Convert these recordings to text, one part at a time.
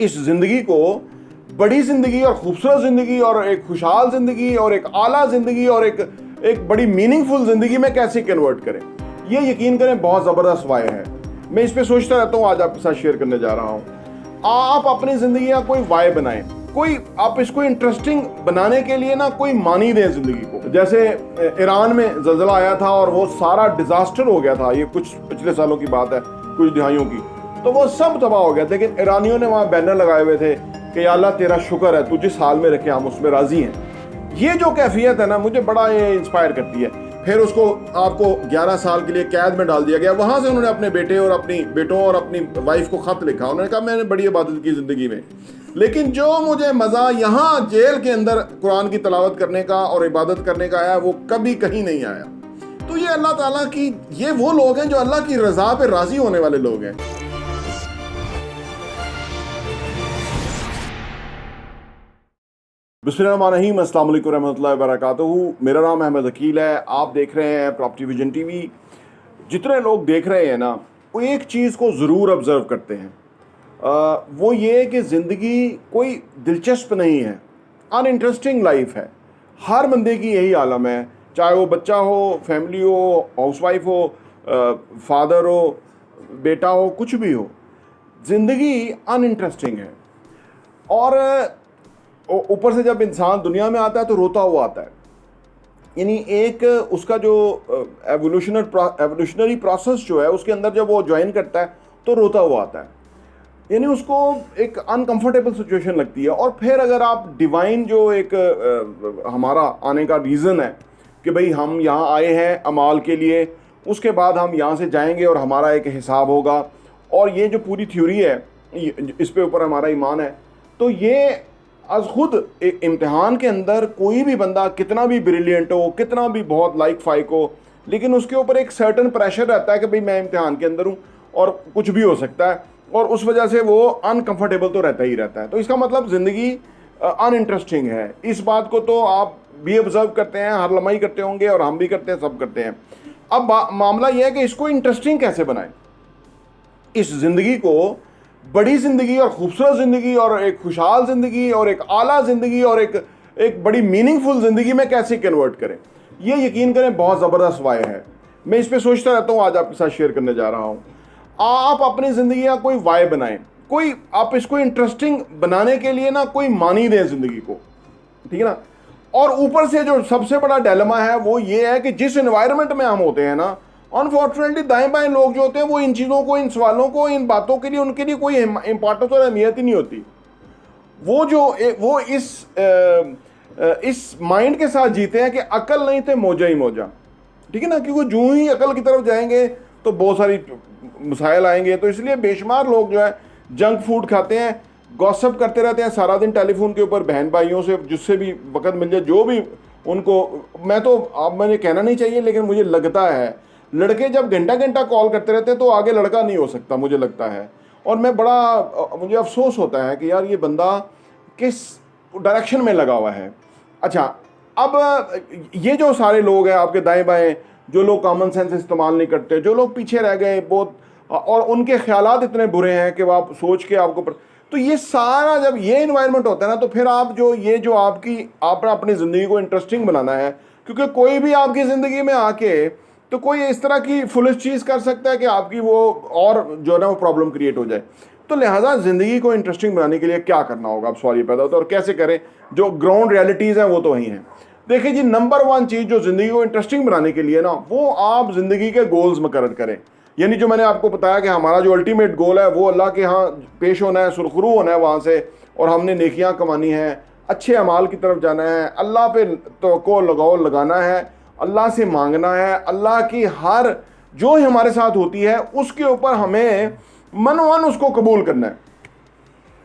इस ज़िंदगी को बड़ी ज़िंदगी और खूबसूरत ज़िंदगी और एक खुशहाल ज़िंदगी और एक आला ज़िंदगी और एक बड़ी मीनिंगफुल ज़िंदगी में कैसे कन्वर्ट करें। ये यकीन करें बहुत ज़बरदस्त वाय है। मैं इस पे सोचता रहता हूँ, आज आपके साथ शेयर करने जा रहा हूँ। आप अपनी ज़िंदगी का कोई वाय बनाएं, कोई आप इसको इंटरेस्टिंग बनाने के लिए ना कोई मानी दें ज़िंदगी को। जैसे ईरान में ज़लज़ला आया था और वो सारा डिज़ास्टर हो गया था, ये कुछ पिछले सालों की बात है, कुछ दिहाइयों की, तो वो सब तबाह हो गया। लेकिन ईरानियों ने वहाँ बैनर लगाए हुए थे कि या अल्लाह तेरा शुक्र है, तू जिस हाल में रखे हम उसमें राज़ी हैं। ये जो कैफियत है ना, मुझे बड़ा ये इंस्पायर करती है। फिर उसको आपको 11 साल के लिए कैद में डाल दिया गया। वहाँ से उन्होंने अपने बेटों और अपनी वाइफ को ख़त लिखा। उन्होंने कहा मैंने बड़ी इबादत की ज़िंदगी में, लेकिन जो मुझे मज़ा यहाँ जेल के अंदर कुरान की तलावत करने का और इबादत करने का आया, वो कभी कहीं नहीं आया। तो ये अल्लाह ताला की, ये वो लोग हैं जो अल्लाह की रज़ा पे राज़ी होने वाले लोग हैं। बिस्मिल्लाहिर्रहमानिर्रहीम, अस्सलाम वालेकुम रहमतुल्लाहि व बरकातुहू। मेरा नाम अहमद अकील है। आप देख रहे हैं प्रॉपर्टी विजन टीवी। जितने लोग देख रहे हैं ना, वो एक चीज़ को ज़रूर ऑब्ज़र्व करते हैं, वो ये कि ज़िंदगी कोई दिलचस्प नहीं है, अनइंटरेस्टिंग लाइफ है। हर बंदे की यही आलम है, चाहे वो बच्चा हो, फैमिली हो, हाउसवाइफ हो, फादर हो, बेटा हो, कुछ भी हो, ज़िंदगी अनइंटरेस्टिंग है। और ऊपर से जब इंसान दुनिया में आता है तो रोता हुआ आता है। यानी एक उसका जो एवोल्यूशनरी प्रोसेस जो है, उसके अंदर जब वो ज्वाइन करता है तो रोता हुआ आता है। यानी उसको एक अनकंफर्टेबल सिचुएशन लगती है। और फिर अगर आप डिवाइन जो एक हमारा आने का रीज़न है कि भाई हम यहाँ आए हैं अमाल के लिए, उसके बाद हम यहाँ से जाएंगे और हमारा एक हिसाब होगा, और ये जो पूरी थ्योरी है, इस पे ऊपर हमारा ईमान है, तो ये आज खुद एक इम्तिहान के अंदर कोई भी बंदा कितना भी ब्रिलियंट हो, कितना भी बहुत लाइक फाइक हो, लेकिन उसके ऊपर एक सर्टन प्रेशर रहता है कि भाई मैं इम्तिहान के अंदर हूँ और कुछ भी हो सकता है, और उस वजह से वो अनकंफर्टेबल तो रहता ही रहता है। तो इसका मतलब ज़िंदगी अनइंटरेस्टिंग है। इस बात को तो आप भी ऑब्जर्व करते हैं, हर लम्हा ही करते होंगे, और हम भी करते हैं, सब करते हैं। अब मामला यह है कि इसको इंटरेस्टिंग कैसे बनाएं, इस ज़िंदगी को बड़ी ज़िंदगी और खूबसूरत ज़िंदगी और एक खुशहाल ज़िंदगी और एक आला ज़िंदगी और एक बड़ी मीनिंगफुल ज़िंदगी में कैसे कन्वर्ट करें। ये यकीन करें बहुत ज़बरदस्त वाय है। मैं इस पे सोचता रहता हूँ, आज आपके साथ शेयर करने जा रहा हूँ। आप अपनी ज़िंदगी का कोई वाय बनाएं, कोई आप इसको इंटरेस्टिंग बनाने के लिए ना कोई मानी दें ज़िंदगी को, ठीक है ना। और ऊपर से जो सबसे बड़ा डिलेमा है वो ये है कि जिस एनवायरनमेंट में हम होते हैं ना, अनफॉर्चुनेटली दाएं बाएं लोग जो होते हैं वो इन चीज़ों को, इन सवालों को, इन बातों के लिए उनके लिए कोई इंपॉर्टेंस और अहमियत ही नहीं होती। वो इस माइंड के साथ जीते हैं कि अकल नहीं थे मौजा ही मौजा, ठीक है ना। क्योंकि जो ही अकल की तरफ जाएंगे तो बहुत सारी मसाइल आएंगे। तो इसलिए बेशुमार लोग जो है जंक फूड खाते हैं, गॉसिप करते रहते हैं सारा दिन टेलीफोन के ऊपर, बहन भाइयों से जिससे भी वक्त मिल जाए, जो भी उनको, मैं तो अब मैंने कहना नहीं चाहिए, लेकिन मुझे लगता है लड़के जब घंटा घंटा कॉल करते रहते हैं तो आगे लड़का नहीं हो सकता, मुझे लगता है। और मुझे अफसोस होता है कि यार ये बंदा किस डायरेक्शन में लगा हुआ है। अच्छा, अब ये जो सारे लोग हैं आपके दाएं बाएं, जो लोग कॉमन सेंस इस्तेमाल नहीं करते, जो लोग पीछे रह गए बहुत, और उनके ख्यालात इतने बुरे हैं कि वो आप सोच के आपको तो ये सारा जब ये इन्वायरमेंट होता है ना, तो फिर आप आपने अपनी ज़िंदगी को इंटरेस्टिंग बनाना है। क्योंकि कोई भी आपकी ज़िंदगी में आके तो कोई इस तरह की फुलिश चीज़ कर सकता है कि आपकी वो और जो है ना वो प्रॉब्लम क्रिएट हो जाए। तो लिहाजा ज़िंदगी को इंटरेस्टिंग बनाने के लिए क्या करना होगा, अब सवाल ये पैदा होता है, और कैसे करें। जो ग्राउंड रियलिटीज़ हैं वो तो वही हैं। देखिए जी, नंबर 1 चीज़ जो ज़िंदगी को इंटरेस्टिंग बनाने के लिए ना, वो आप ज़िंदगी के गोल्स मुकर्रर करें। यानी जो मैंने आपको बताया कि हमारा जो अल्टीमेट गोल है वो अल्लाह के यहाँ पेश होना है, सुरखरू होना है वहाँ से, और हमने नेकियां कमानी है, अच्छे अमाल की तरफ जाना है, अल्लाह पे तवक्कुल लगाना है, अल्लाह से मांगना है, अल्लाह की हर जो हमारे साथ होती है उसके ऊपर हमें मनोवन उसको कबूल करना है,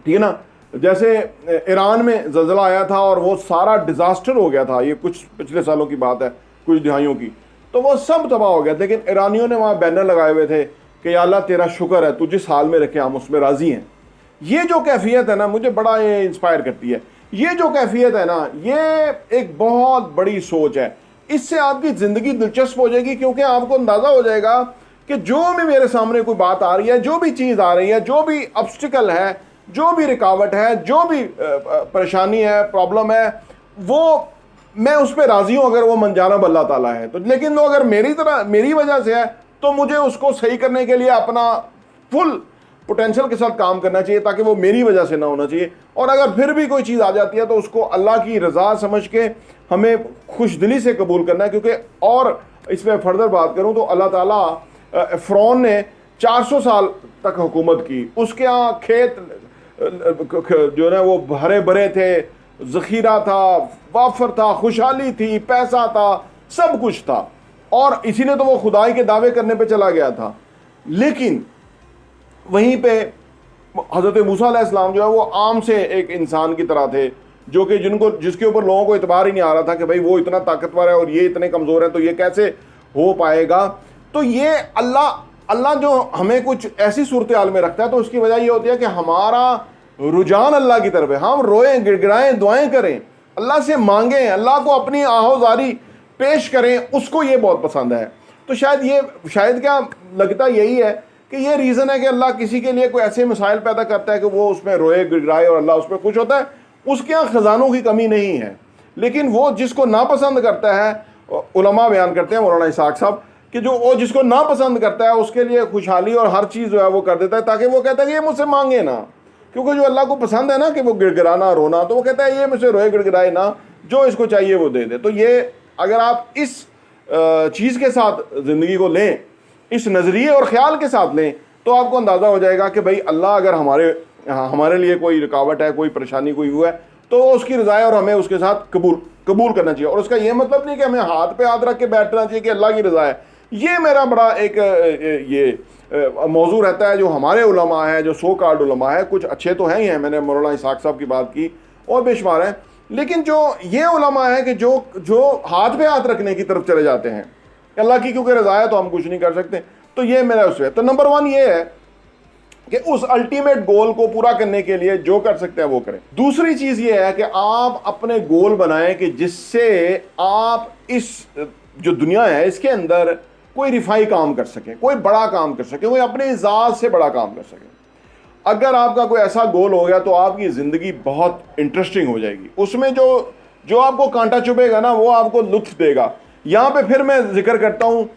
ठीक है ना। जैसे ईरान में ज़लज़ला आया था और वो सारा डिज़ास्टर हो गया था, ये कुछ पिछले सालों की बात है, कुछ दिहाइयों की, तो वो सब तबाह हो गया। लेकिन ईरानियों ने वहाँ बैनर लगाए हुए थे कि या अल्लाह तेरा शुक्र है, तू जिस हाल में रखे हम उसमें राज़ी हैं। ये जो कैफियत है ना, मुझे बड़ा ये इंस्पायर करती है। ये जो कैफियत है ना, ये एक बहुत बड़ी सोच है। इससे आपकी ज़िंदगी दिलचस्प हो जाएगी, क्योंकि आपको अंदाज़ा हो जाएगा कि जो भी मेरे सामने कोई बात आ रही है, जो भी चीज़ आ रही है, जो भी ऑब्स्टिकल है, जो भी रुकावट है, जो भी परेशानी है, प्रॉब्लम है, वो मैं उस पर राजी हूं अगर वो मनजानब अल्लाह ताला है तो। लेकिन वो अगर मेरी वजह से है तो मुझे उसको सही करने के लिए अपना फुल पोटेंशियल के साथ काम करना चाहिए, ताकि वो मेरी वजह से ना होना चाहिए। और अगर फिर भी कोई चीज़ आ जाती है तो उसको अल्लाह की रज़ा समझ के हमें खुश दिली से कबूल करना है। क्योंकि और इसमें फर्दर बात करूं तो अल्लाह ताला फ़िरौन ने 400 साल तक हुकूमत की, उसके यहाँ खेत जो है वो हरे भरे थे, ज़ख़ीरा था, वाफर था, खुशहाली थी, पैसा था, सब कुछ था, और इसीलिए तो वो खुदाई के दावे करने पे चला गया था। लेकिन वहीं पे हज़रत मूसा अलैहिस्सलाम जो है वो आम से एक इंसान की तरह थे, जो कि जिसके ऊपर लोगों को इतबार ही नहीं आ रहा था कि भाई वो इतना ताकतवर है और ये इतने कमज़ोर हैं, तो ये कैसे हो पाएगा। तो ये अल्लाह जो हमें कुछ ऐसी सूरत हाल में रखता है तो उसकी वजह ये होती है कि हमारा रुझान अल्लाह की तरफ है। हम रोएं, गिड़गिड़ाएं, दुआएं करें, अल्लाह से मांगें, अल्लाह को अपनी आहोजारी पेश करें, उसको ये बहुत पसंद है। तो शायद क्या लगता यही है कि ये रीज़न है कि अल्लाह किसी के लिए कोई ऐसे मसाइल पैदा करता है कि वो उसमें रोए, गिड़गिड़ाए और अल्लाह उस पर खुश होता है। उसके यहाँ ख़जानों की कमी नहीं है, लेकिन वो जिसको नापसंद करता है, उलमा बयान करते हैं, मौलाना इसाक साहब, कि जो वो जिसको नापसंद करता है उसके लिए खुशहाली और हर चीज़ जो है वो कर देता है, ताकि वो कहता है कि ये मुझसे मांगे ना। क्योंकि जो अल्लाह को पसंद है ना कि वो गिड़गिड़ाना, रोना, तो वो कहता है ये मुझसे रोए, गिड़गिड़ाए ना, जो इसको चाहिए वो दे दे। तो ये अगर आप इस चीज़ के साथ ज़िंदगी को लें, इस नज़रिए और ख़्याल के साथ लें, तो आपको अंदाज़ा हो जाएगा कि भाई अल्लाह अगर हमारे लिए कोई रुकावट है, कोई परेशानी कोई हुआ है, तो उसकी रज़ा है और हमें उसके साथ कबूल करना चाहिए। और उसका ये मतलब नहीं कि हमें हाथ पे हाथ रख के बैठना चाहिए कि अल्लाह की रज़ा है। ये मेरा बड़ा एक ये मौजू रहता है। जो हमारे उलमा है, जो सो कार्ड उलमा है, कुछ अच्छे तो हैं ही हैं, मैंने मौलाना इसाक साहब की बात की और बेशुमार हैं, लेकिन जो ये उलमा है कि जो हाथ पे हाथ रखने की तरफ चले जाते हैं, अल्लाह की क्योंकि रज़ा है तो हम कुछ नहीं कर सकते। तो ये मेरा उसमें तो नंबर 1 ये है कि उस अल्टीमेट गोल को पूरा करने के लिए जो कर सकते हैं वो करें। दूसरी चीज़ ये है कि आप अपने गोल बनाएं कि जिससे आप इस जो दुनिया है इसके अंदर कोई रिफाई काम कर सके, कोई बड़ा काम कर सके, कोई अपने ज़ात से बड़ा काम कर सके। अगर आपका कोई ऐसा गोल हो गया तो आपकी ज़िंदगी बहुत इंटरेस्टिंग हो जाएगी। उसमें जो आपको कांटा चुभेगा ना, वो आपको लुत्फ देगा। यहाँ पे फिर मैं जिक्र करता हूँ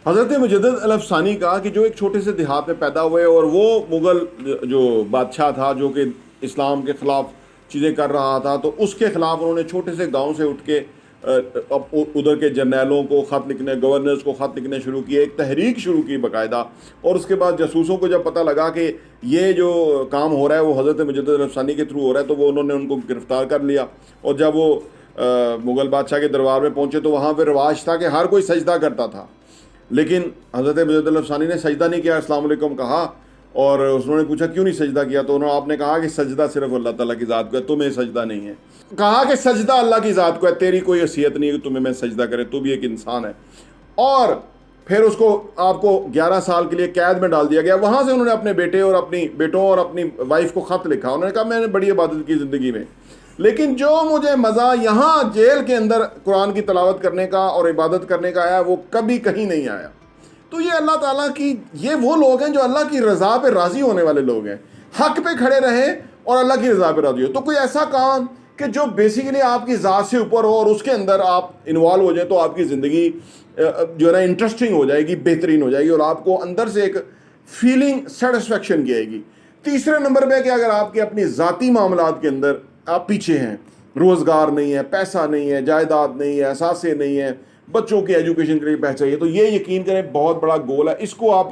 हज़रत मुजद्दिद अल-अफ़सानी का, कि जो एक छोटे से देहात में पैदा हुए और वो मुग़ल जो बादशाह था जो कि इस्लाम के ख़िलाफ़ चीज़ें कर रहा था, तो उसके ख़िलाफ़ उन्होंने छोटे से गांव से उठ के उधर के जर्नैलों को ख़त लिखने, गवर्नर्स को ख़त लिखने शुरू किए, एक तहरीक शुरू की बाकायदा। और उसके बाद जासूसों को जब पता लगा कि ये जो काम हो रहा है वो हज़रत मुजद्दिद अल-अफ़सानी के थ्रू हो रहा है, तो वो उन्होंने उनको गिरफ़्तार कर लिया। और जब वो मुग़ल बादशाह के दरबार में पहुँचे तो वहाँ पर रिवाज था कि हर कोई सजदा करता था, लेकिन हज़रत मुजद्दिद अल-अफ़सानी ने सजदा नहीं किया, अस्सलाम वालेकुम कहा। और उन्होंने पूछा क्यों नहीं सजदा किया, तो आपने कहा कि सजदा सिर्फ अल्लाह ताला की ज़ात को है, तुम्हें सजदा नहीं है। कहा कि सजदा अल्लाह की ज़ात को है, तेरी कोई हैसियत नहीं है कि तुम्हें मैं सजदा करे, तू भी एक इंसान है। और फिर उसको आपको 11 साल के लिए कैद में डाल दिया गया। वहाँ से उन्होंने अपने बेटों और अपनी वाइफ को ख़त लिखा। उन्होंने कहा मैंने बड़ी इबादत की ज़िंदगी में, लेकिन जो मुझे मज़ा यहाँ जेल के अंदर कुरान की तलावत करने का और इबादत करने का आया वो कभी कहीं नहीं आया। तो ये अल्लाह ताला की, ये वो लोग हैं जो अल्लाह की रज़ा पे राज़ी होने वाले लोग हैं, हक पे खड़े रहें और अल्लाह की रज़ा पे राज़ी हो। तो कोई ऐसा काम कि जो बेसिकली आपकी ज़ात से ऊपर हो और उसके अंदर आप इन्वॉल्व हो जाए, तो आपकी ज़िंदगी जो है ना इंटरेस्टिंग हो जाएगी, बेहतरीन हो जाएगी और आपको अंदर से एक फीलिंग सेटिस्फेक्शन की आएगी। तीसरे नंबर पे कि अगर आपके अपनी ज़ाती मामलात के अंदर आप पीछे हैं, रोज़गार नहीं है, पैसा नहीं है, जायदाद नहीं है, एहसासे नहीं है, बच्चों की एजुकेशन के लिए पैसा चाहिए, तो ये यकीन करें बहुत बड़ा गोल है, इसको आप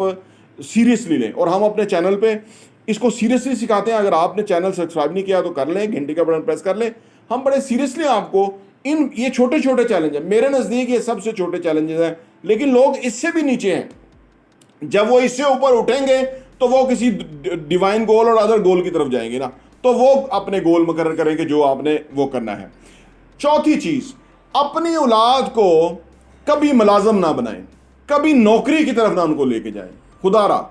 सीरियसली लें। और हम अपने चैनल पे इसको सीरियसली सिखाते हैं। अगर आपने चैनल सब्सक्राइब नहीं किया तो कर लें, घंटी का बटन प्रेस कर लें। हम बड़े सीरियसली आपको ये छोटे छोटे चैलेंज हैं, मेरे नज़दीक ये सबसे छोटे चैलेंजेस हैं, लेकिन लोग इससे भी नीचे हैं। जब वो इससे ऊपर उठेंगे तो वो किसी डिवाइन गोल और अदर गोल की तरफ जाएंगे ना, तो वो अपने गोल मुकर्रर करेंगे जो आपने वो करना है। चौथी चीज़, अपनी औलाद को कभी मुलाजम ना बनाएं, कभी नौकरी की तरफ ना उनको लेके जाएं। खुदारा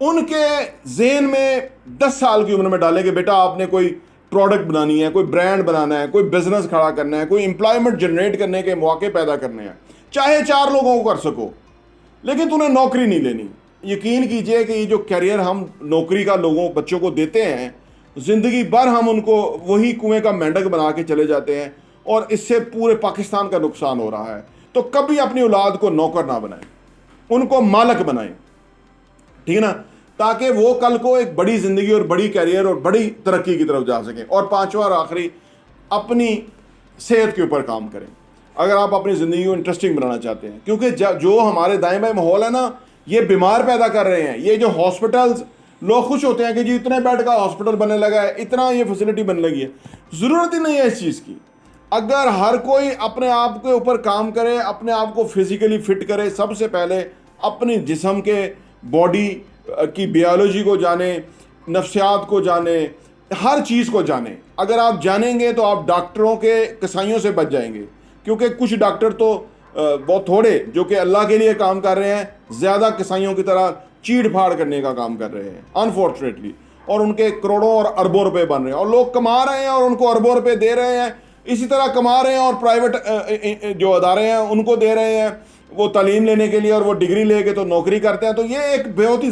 उनके जेहन में 10 साल की उम्र में डालें कि बेटा आपने कोई प्रोडक्ट बनानी है, कोई ब्रांड बनाना है, कोई बिजनेस खड़ा करना है, कोई एम्प्लॉयमेंट जनरेट करने के मौके पैदा करने हैं, चाहे 4 लोगों को कर सको, लेकिन तूने नौकरी नहीं लेनी। यकीन कीजिए कि ये जो कैरियर हम नौकरी का लोगों बच्चों को देते हैं, ज़िंदगी भर हम उनको वही कुएं का मेंढक बना के चले जाते हैं और इससे पूरे पाकिस्तान का नुकसान हो रहा है। तो कभी अपनी औलाद को नौकर ना बनाएं, उनको मालक बनाएं, ठीक है ना, ताकि वो कल को एक बड़ी ज़िंदगी और बड़ी कैरियर और बड़ी तरक्की की तरफ जा सकें। और पांचवा और आखिरी, अपनी सेहत के ऊपर काम करें अगर आप अपनी ज़िंदगी को इंटरेस्टिंग बनाना चाहते हैं, क्योंकि जो हमारे दाएं बाएं माहौल है ना, ये बीमार पैदा कर रहे हैं। ये जो हॉस्पिटल्स, लोग खुश होते हैं कि जी इतने बेड का हॉस्पिटल बनने लगा है, इतना ये फैसिलिटी बनने लगी है, ज़रूरत ही नहीं है इस चीज़ की। अगर हर कोई अपने आप के ऊपर काम करे, अपने आप को फिजिकली फिट करे, सबसे पहले अपने जिस्म के बॉडी की बायोलॉजी को जाने, नफ्सियात को जाने, हर चीज़ को जाने। अगर आप जानेंगे तो आप डॉक्टरों के कसाइयों से बच जाएंगे, क्योंकि कुछ डॉक्टर तो बहुत थोड़े जो कि अल्लाह के लिए काम कर रहे हैं, ज़्यादा कसाइयों की तरह चीड़ फाड़ करने का काम कर रहे हैं अनफॉर्चुनेटली, और उनके करोड़ों और अरबों रुपए बन रहे हैं और लोग कमा रहे हैं और उनको अरबों रुपए दे रहे हैं, इसी तरह कमा रहे हैं और प्राइवेट जो अदारे हैं उनको दे रहे हैं वो तालीम लेने के लिए, और वो डिग्री लेके तो नौकरी करते हैं। तो ये एक बहुत ही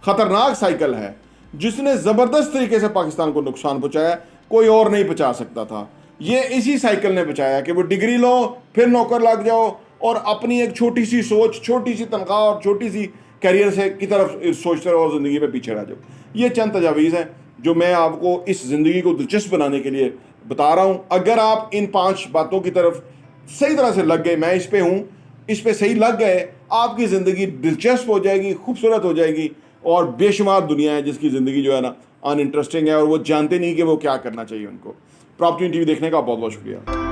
ख़तरनाक साइकिल है जिसने ज़बरदस्त तरीके से पाकिस्तान को नुकसान पहुँचाया, कोई और नहीं पहुँचा सकता था। ये इसी साइकिल ने बचाया कि वो डिग्री लो, फिर नौकर लग जाओ और अपनी एक छोटी सी सोच, छोटी सी तनख्वाह और छोटी सी करियर से की तरफ सोचते रहो और ज़िंदगी में पीछे रह जाओ। ये चंद तजावीज़ हैं जो मैं आपको इस ज़िंदगी को दिलचस्प बनाने के लिए बता रहा हूँ। अगर आप इन 5 बातों की तरफ सही तरह से लग गए, मैं इस पे हूँ, इस पे सही लग गए, आपकी ज़िंदगी दिलचस्प हो जाएगी, खूबसूरत हो जाएगी। और बेशुमार दुनिया है जिसकी ज़िंदगी जो है ना अनइंटरेस्टिंग है और वो जानते नहीं कि वो क्या करना चाहिए उनको। प्रॉपर्टी टीवी देखने का बहुत बहुत शुक्रिया।